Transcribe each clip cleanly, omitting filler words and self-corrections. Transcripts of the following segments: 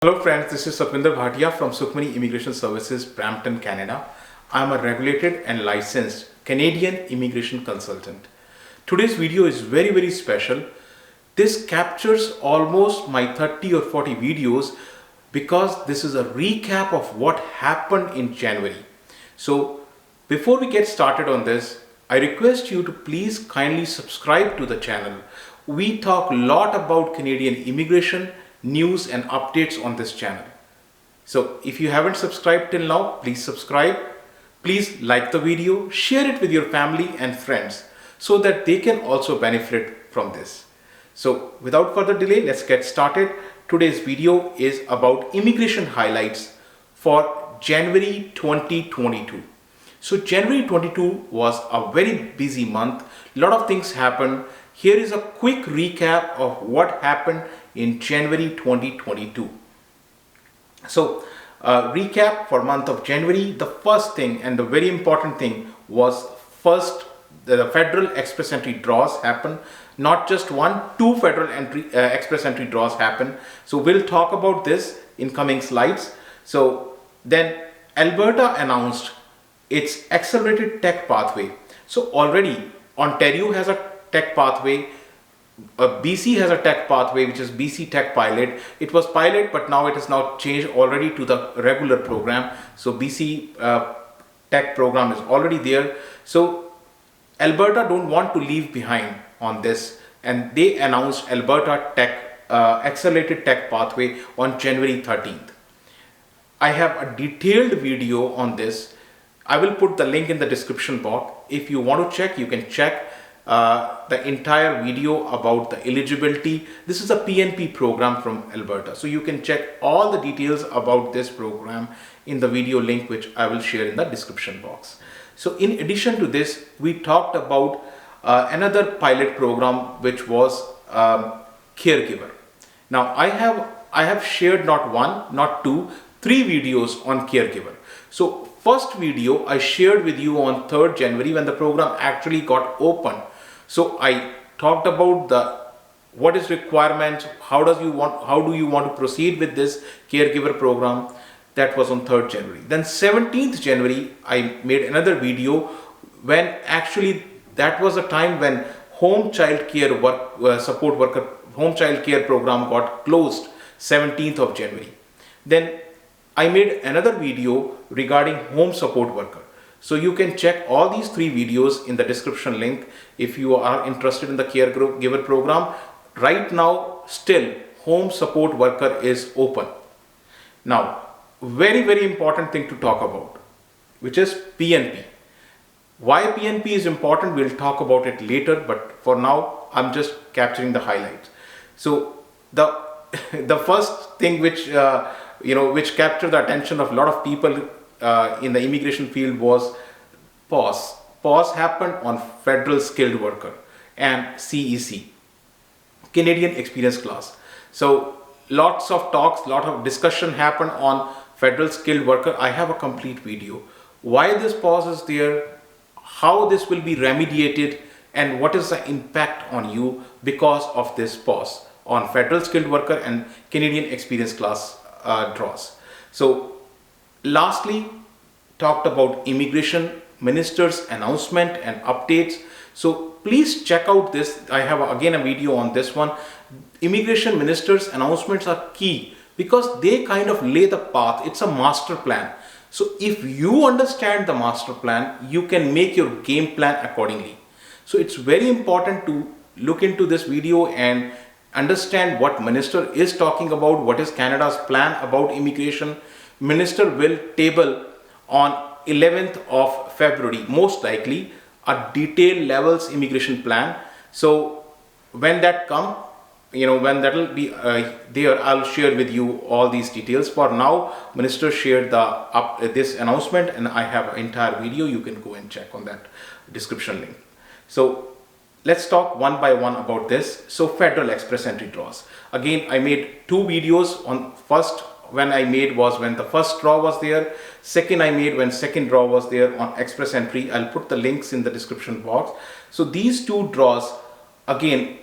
Hello friends, this is Bhatia from Sukhmani Immigration Services, Brampton, Canada. I am a regulated and licensed Canadian immigration consultant. Today's video is very special. This captures almost my 30 or 40 videos because this is a recap of what happened in January. So before we get started on this, I request you to please kindly subscribe to the channel. We talk a lot about Canadian immigration, news and updates on this channel. So if you haven't subscribed till now, please subscribe. Please like the video, share it with your family and friends so that they can also benefit from this. So without further delay, let's get started. Today's video is about immigration highlights for January 2022. So January 22 was a very busy month. A lot of things happened. Here is a quick recap of what happened in January 2022. So recap for month of January, the first thing and the very important thing was first the federal express entry draws happened. Not just one, two federal express entry draws happened. So we'll talk about this in coming slides. So then Alberta announced its accelerated tech pathway. So already Ontario has a tech pathway. BC has a tech pathway, which is BC Tech Pilot. It was pilot, but now it is now changed already to the regular program. So BC Tech program is already there. So Alberta don't want to leave behind on this, and they announced Alberta Tech Accelerated Tech Pathway on January 13th. I have a detailed video on this. I will put the link in the description box. If you want to check, you can check the entire video about the eligibility. This is a PNP program from Alberta. So you can check all the details about this program in the video link, which I will share in the description box. So in addition to this, we talked about another pilot program, which was Caregiver. Now I have shared not one, not two, three videos on Caregiver. So first video I shared with you on 3rd January when the program actually got open. So I talked about what is requirements, how do you want to proceed with this Caregiver program. That was on 3rd January. Then 17th January I made another video when actually that was a time when home child care support worker home child care program got closed, 17th of January. Then I made another video regarding home support worker. So you can check all these three videos in the description link if you are interested in the Caregiver program. Right now, still home support worker is open. Now, very important thing to talk about, which is PNP. Why PNP is important, we'll talk about it later, but for now, I'm just capturing the highlights. So the first thing which which captured the attention of a lot of people in the immigration field was pause. Pause happened on federal skilled worker and CEC, Canadian experience class. So lots of talks, lot of discussion happened on federal skilled worker. I have a complete video. Why this pause is there, how this will be remediated, and what is the impact on you because of this pause on federal skilled worker and Canadian experience class draws. So lastly, talked about immigration minister's announcement and updates. So please check out this. I have again a video on this one. Immigration minister's announcements are key because they kind of lay the path. It's a master plan. So if you understand the master plan, you can make your game plan accordingly. So it's very important to look into this video and understand what minister is talking about, what is Canada's plan about immigration. Minister will table on 11th of February, most likely, a detailed levels immigration plan. So when that come, when that will be there, I'll share with you all these details. For now, minister shared this announcement, and I have an entire video. You can go and check on that description link. So let's talk one by one about this. So federal express entry draws. Again, I made two videos. On first when I made was when the first draw was there. Second I made when second draw was there on express entry. I'll put the links in the description box. So these two draws, again,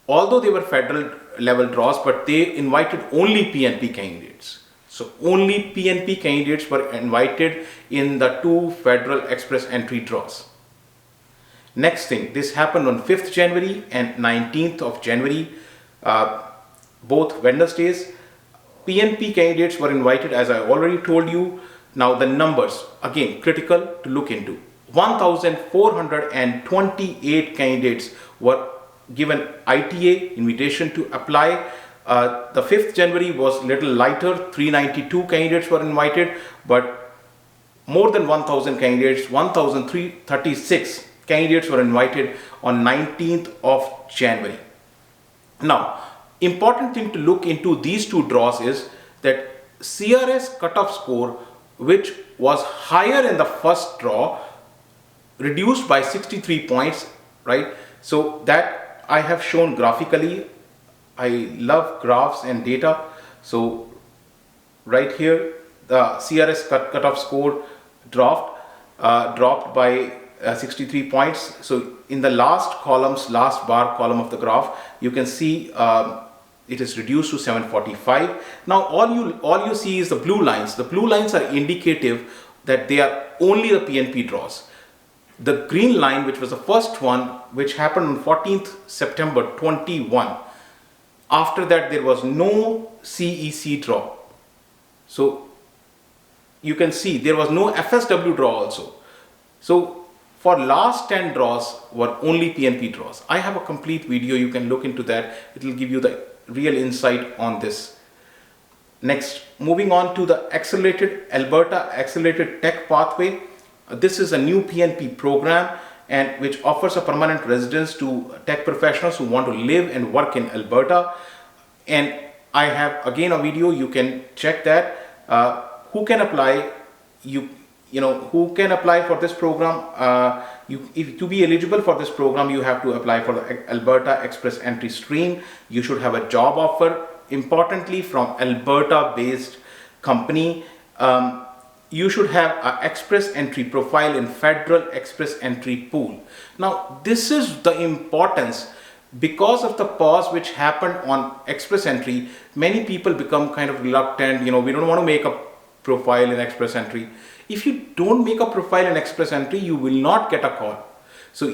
although they were federal level draws, but they invited only PNP candidates. So only PNP candidates were invited in the 2 federal express entry draws. Next thing, this happened on 5th January and 19th of January, both Wednesdays. PNP candidates were invited, as I already told you. Now the numbers, again, critical to look into. 1,428 candidates were given ITA, invitation to apply. The 5th January was little lighter, 392 candidates were invited, but more than 1,000 candidates, 1,336 candidates were invited on 19th of January. Now, important thing to look into these 2 draws is that CRS cutoff score, which was higher in the first draw, reduced by 63 points, right? So that I have shown graphically. I love graphs and data. So right here, the CRS cutoff score dropped by 63 points. So in the last bar column of the graph, you can see it is reduced to 745. Now all you see is the blue lines. The blue lines are indicative that they are only the PNP draws. The green line, which was the first one, which happened on 14th September 21. After that, there was no CEC draw. So you can see there was no FSW draw also. So for last 10 draws were only PNP draws. I have a complete video, you can look into that. It will give you the real insight on this. Next, moving on to the Alberta Accelerated Tech Pathway. This is a new PNP program and which offers a permanent residence to tech professionals who want to live and work in Alberta. And I have again a video, you can check that. Who can apply? Who can apply for this program? If to be eligible for this program, you have to apply for the Alberta Express Entry stream. You should have a job offer, importantly from Alberta-based company. You should have an express entry profile in federal express entry pool. Now this is the importance. Because of the pause which happened on express entry, many people become kind of reluctant. We don't want to make a profile in express entry. If you don't make a profile in express entry, you will not get a call. So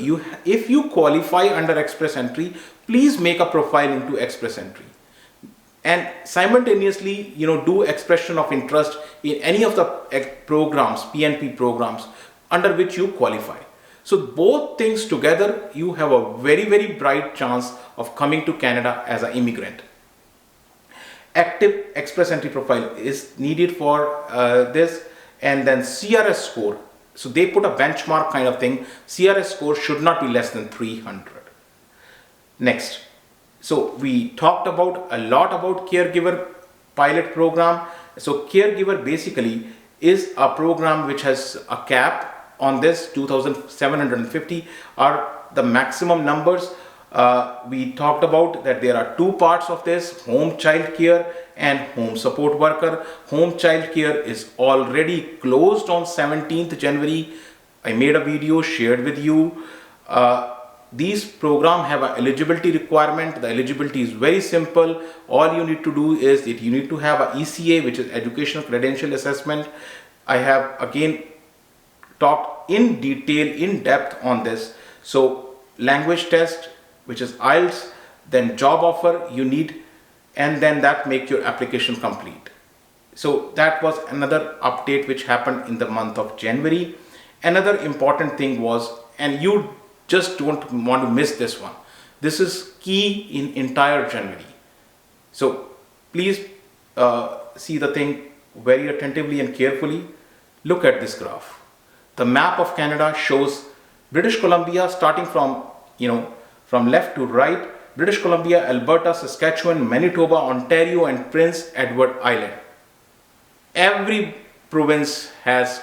if you qualify under express entry, please make a profile into express entry. And simultaneously, do expression of interest in any of the programs, PNP programs, under which you qualify. So both things together, you have a very, very bright chance of coming to Canada as an immigrant. Active express entry profile is needed for this, and then CRS score. So they put a benchmark kind of thing. CRS score should not be less than 300. Next. So we talked about a lot about Caregiver pilot program. So Caregiver basically is a program which has a cap on this. 2,750 are the maximum numbers. We talked about that there are 2 parts of this: home child care and home support worker. Home child care is already closed on 17th January. I made a video, shared with you. These programs have an eligibility requirement. The eligibility is very simple. All you need to do is that you need to have an ECA, which is Educational Credential Assessment. I have again talked in detail, in depth on this. So language test, which is IELTS, then job offer you need, and then that make your application complete. So that was another update which happened in the month of January. Another important thing was, and you just don't want to miss this one. This is key in entire January. So please see the thing very attentively and carefully. Look at this graph. The map of Canada shows British Columbia starting from left to right. British Columbia, Alberta, Saskatchewan, Manitoba, Ontario, and Prince Edward Island. Every province has,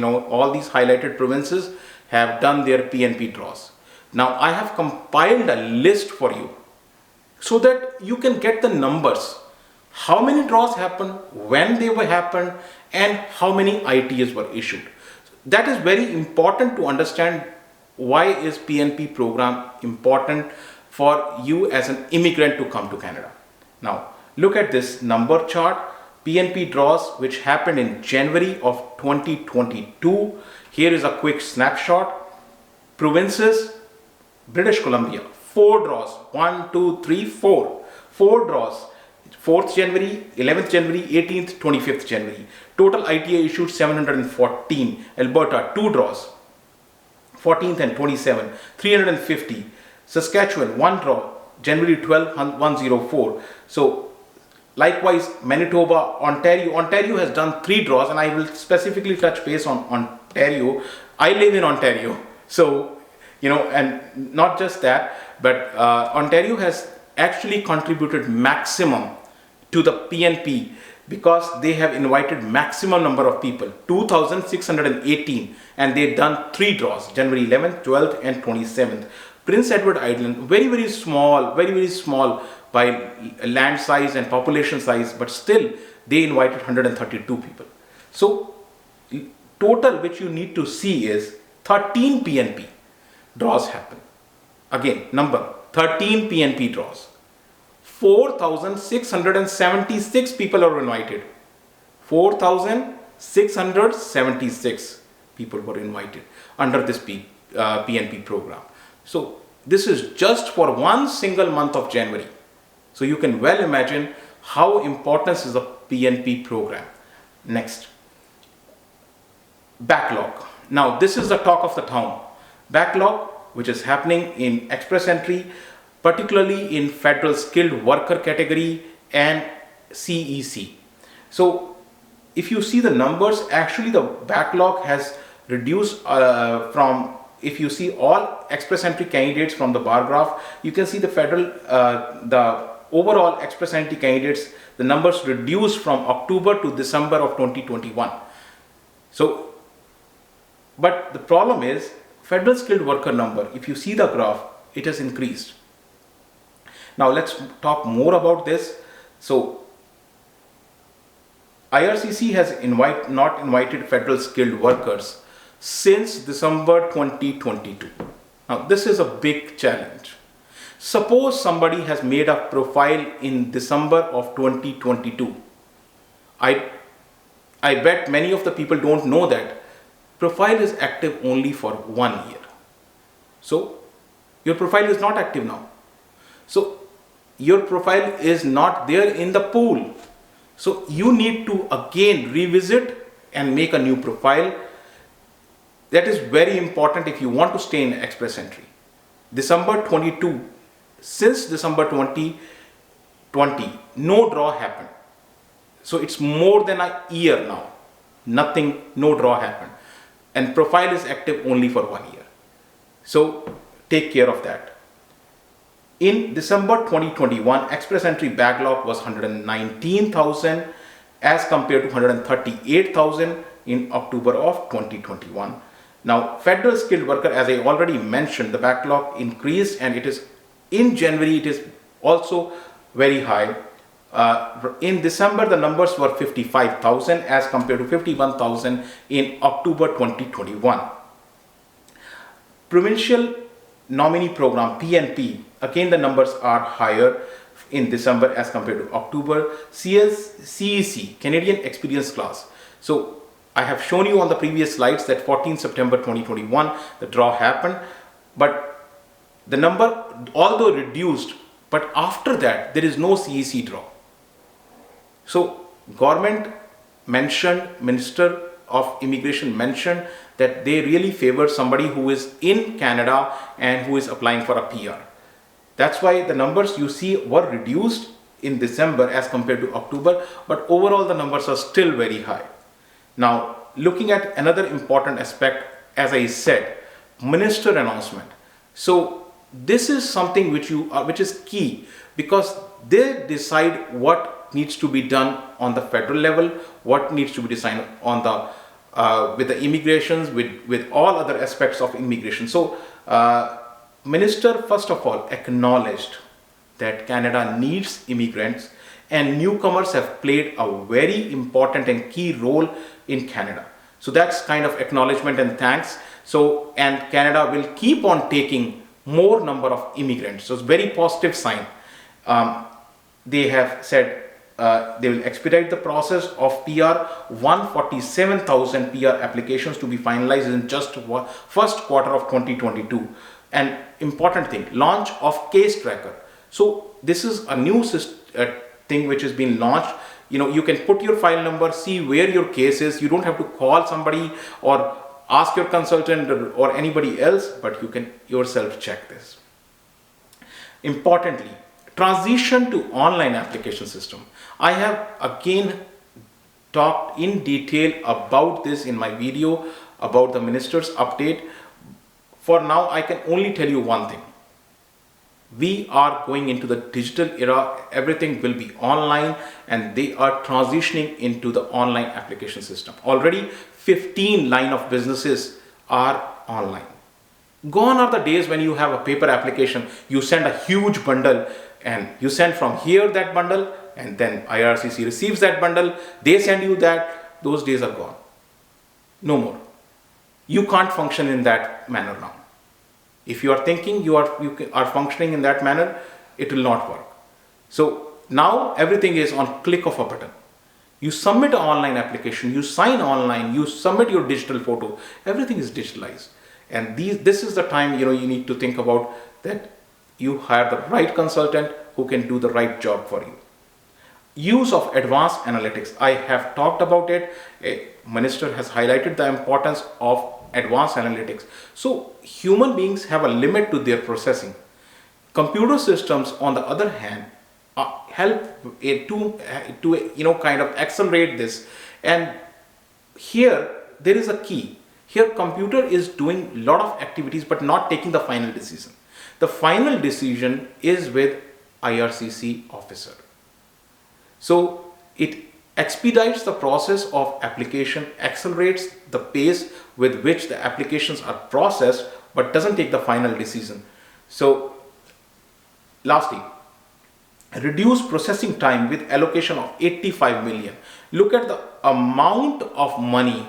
all these highlighted provinces have done their PNP draws. Now I have compiled a list for you so that you can get the numbers. How many draws happened, when they were happened, and how many ITAs were issued. That is very important to understand why is PNP program important for you as an immigrant to come to Canada. Now, look at this number chart. PNP Draws, which happened in January of 2022. Here is a quick snapshot. Provinces, British Columbia, 4 draws. 1, 2, 3, 4. 4 draws. 4th January, 11th January, 18th, 25th January. Total ITA issued 714. Alberta, 2 draws. 14th and 27th, 350. Saskatchewan, 1 draw. January 12, 104. So, likewise, Manitoba, Ontario has done 3 draws, and I will specifically touch base on Ontario. I live in Ontario, so, and not just that, but Ontario has actually contributed maximum to the PNP because they have invited maximum number of people, 2,618, and they've done 3 draws, January 11th, 12th, and 27th. Prince Edward Island, very, very small by land size and population size, but still they invited 132 people. So total which you need to see is 13 PNP draws happen. Again, number 13 PNP draws. 4,676 people are invited. 4,676 people were invited under this PNP program. So this is just for one single month of January. So you can well imagine how important is the PNP program. Next, backlog. Now this is the talk of the town. Backlog, which is happening in expressentry, particularly in federal skilled worker category and CEC. So if you see the numbers, actually the backlog has reduced from, if you see all expressentry candidates from the bar graph, you can see the the overall expressentry candidates, the numbers reduced from October to December of 2021. So, but the problem is federal skilled worker number, if you see the graph, it has increased. Now let's talk more about this. So IRCC has not invited federal skilled workers since December 2022. Now this is a big challenge. Suppose somebody has made a profile in December of 2022. I bet many of the people don't know that profile is active only for 1 year. So your profile is not active now. So your profile is not there in the pool. So you need to again revisit and make a new profile. That is very important if you want to stay in expressentry. December 22, since December 2020, no draw happened. So it's more than a year now. No draw happened. And profile is active only for 1 year. So take care of that. In December 2021, expressentry backlog was 119,000 as compared to 138,000 in October of 2021. Now, federal skilled worker, as I already mentioned, the backlog increased, and it is in January, it is also very high. In December, the numbers were 55,000 as compared to 51,000 in October 2021. Provincial Nominee Program, PNP, again the numbers are higher in December as compared to October. CEC, Canadian Experience Class. So I have shown you on the previous slides that 14 September 2021, the draw happened, but the number, although reduced, but after that, there is no CEC draw. So government mentioned, Minister of Immigration mentioned that they really favor somebody who is in Canada and who is applying for a PR. That's why the numbers you see were reduced in December as compared to October, but overall the numbers are still very high. Now, looking at another important aspect, as I said, minister announcement. So this is something which is key, because they decide what needs to be done on the federal level, what needs to be decided on the with the immigrations, with all other aspects of immigration. So minister first of all acknowledged that Canada needs immigrants, and newcomers have played a very important and key role in Canada. So that's kind of acknowledgement and thanks. So, and Canada will keep on taking more number of immigrants. So it's very positive sign. They have said they will expedite the process of PR. 147,000 PR applications to be finalized in just first quarter of 2022. And important thing, launch of case tracker. So this is a new thing which has been launched. You can put your file number, see where your case is. You don't have to call somebody or ask your consultant or anybody else, but you can yourself check this. Importantly, transition to online application system. I have again talked in detail about this in my video about the minister's update. For now, I can only tell you one thing. We are going into the digital era. Everything will be online, and they are transitioning into the online application system. Already 15 line of businesses are online. Gone are the days when you have a paper application, you send a huge bundle and you send from here that bundle, and then IRCC receives that bundle, they send you that. Those days are gone. No more. You can't function in that manner now. If you are thinking you are functioning in that manner, it will not work. So now everything is on click of a button. You submit an online application, you sign online, you submit your digital photo, everything is digitalized. And this is the time you need to think about that you hire the right consultant who can do the right job for you. Use of advanced analytics. I have talked about it. A minister has highlighted the importance of advanced analytics. So human beings have a limit to their processing. Computer systems, on the other hand, help to kind of accelerate this. And here there is a key. Here computer is doing a lot of activities but not taking the final decision. The final decision is with IRCC officer. So it expedites the process of application, accelerates the pace with which the applications are processed, but doesn't take the final decision. So lastly, reduce processing time with allocation of 85 million. Look at the amount of money,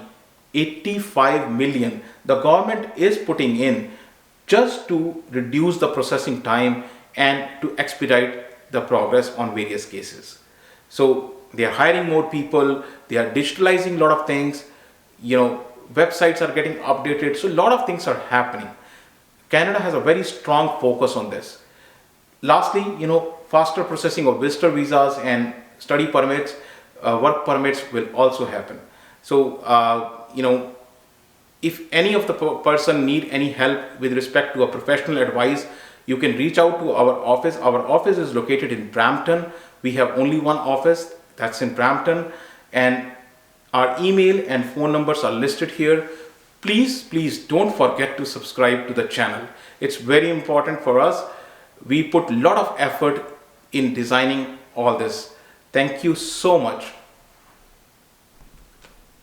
85 million the government is putting in just to reduce the processing time and to expedite the progress on various cases. So they are hiring more people, they are digitalizing a lot of things, websites are getting updated, so a lot of things are happening. Canada has a very strong focus on this. Lastly, faster processing of visitor visas and study permits, work permits will also happen. So, if any of the person need any help with respect to a professional advice, you can reach out to our office. Our office is located in Brampton. We have only one office, that's in Brampton, and our email and phone numbers are listed here. Please don't forget to subscribe to the channel. It's very important for us. We put a lot of effort in designing all this. Thank you so much.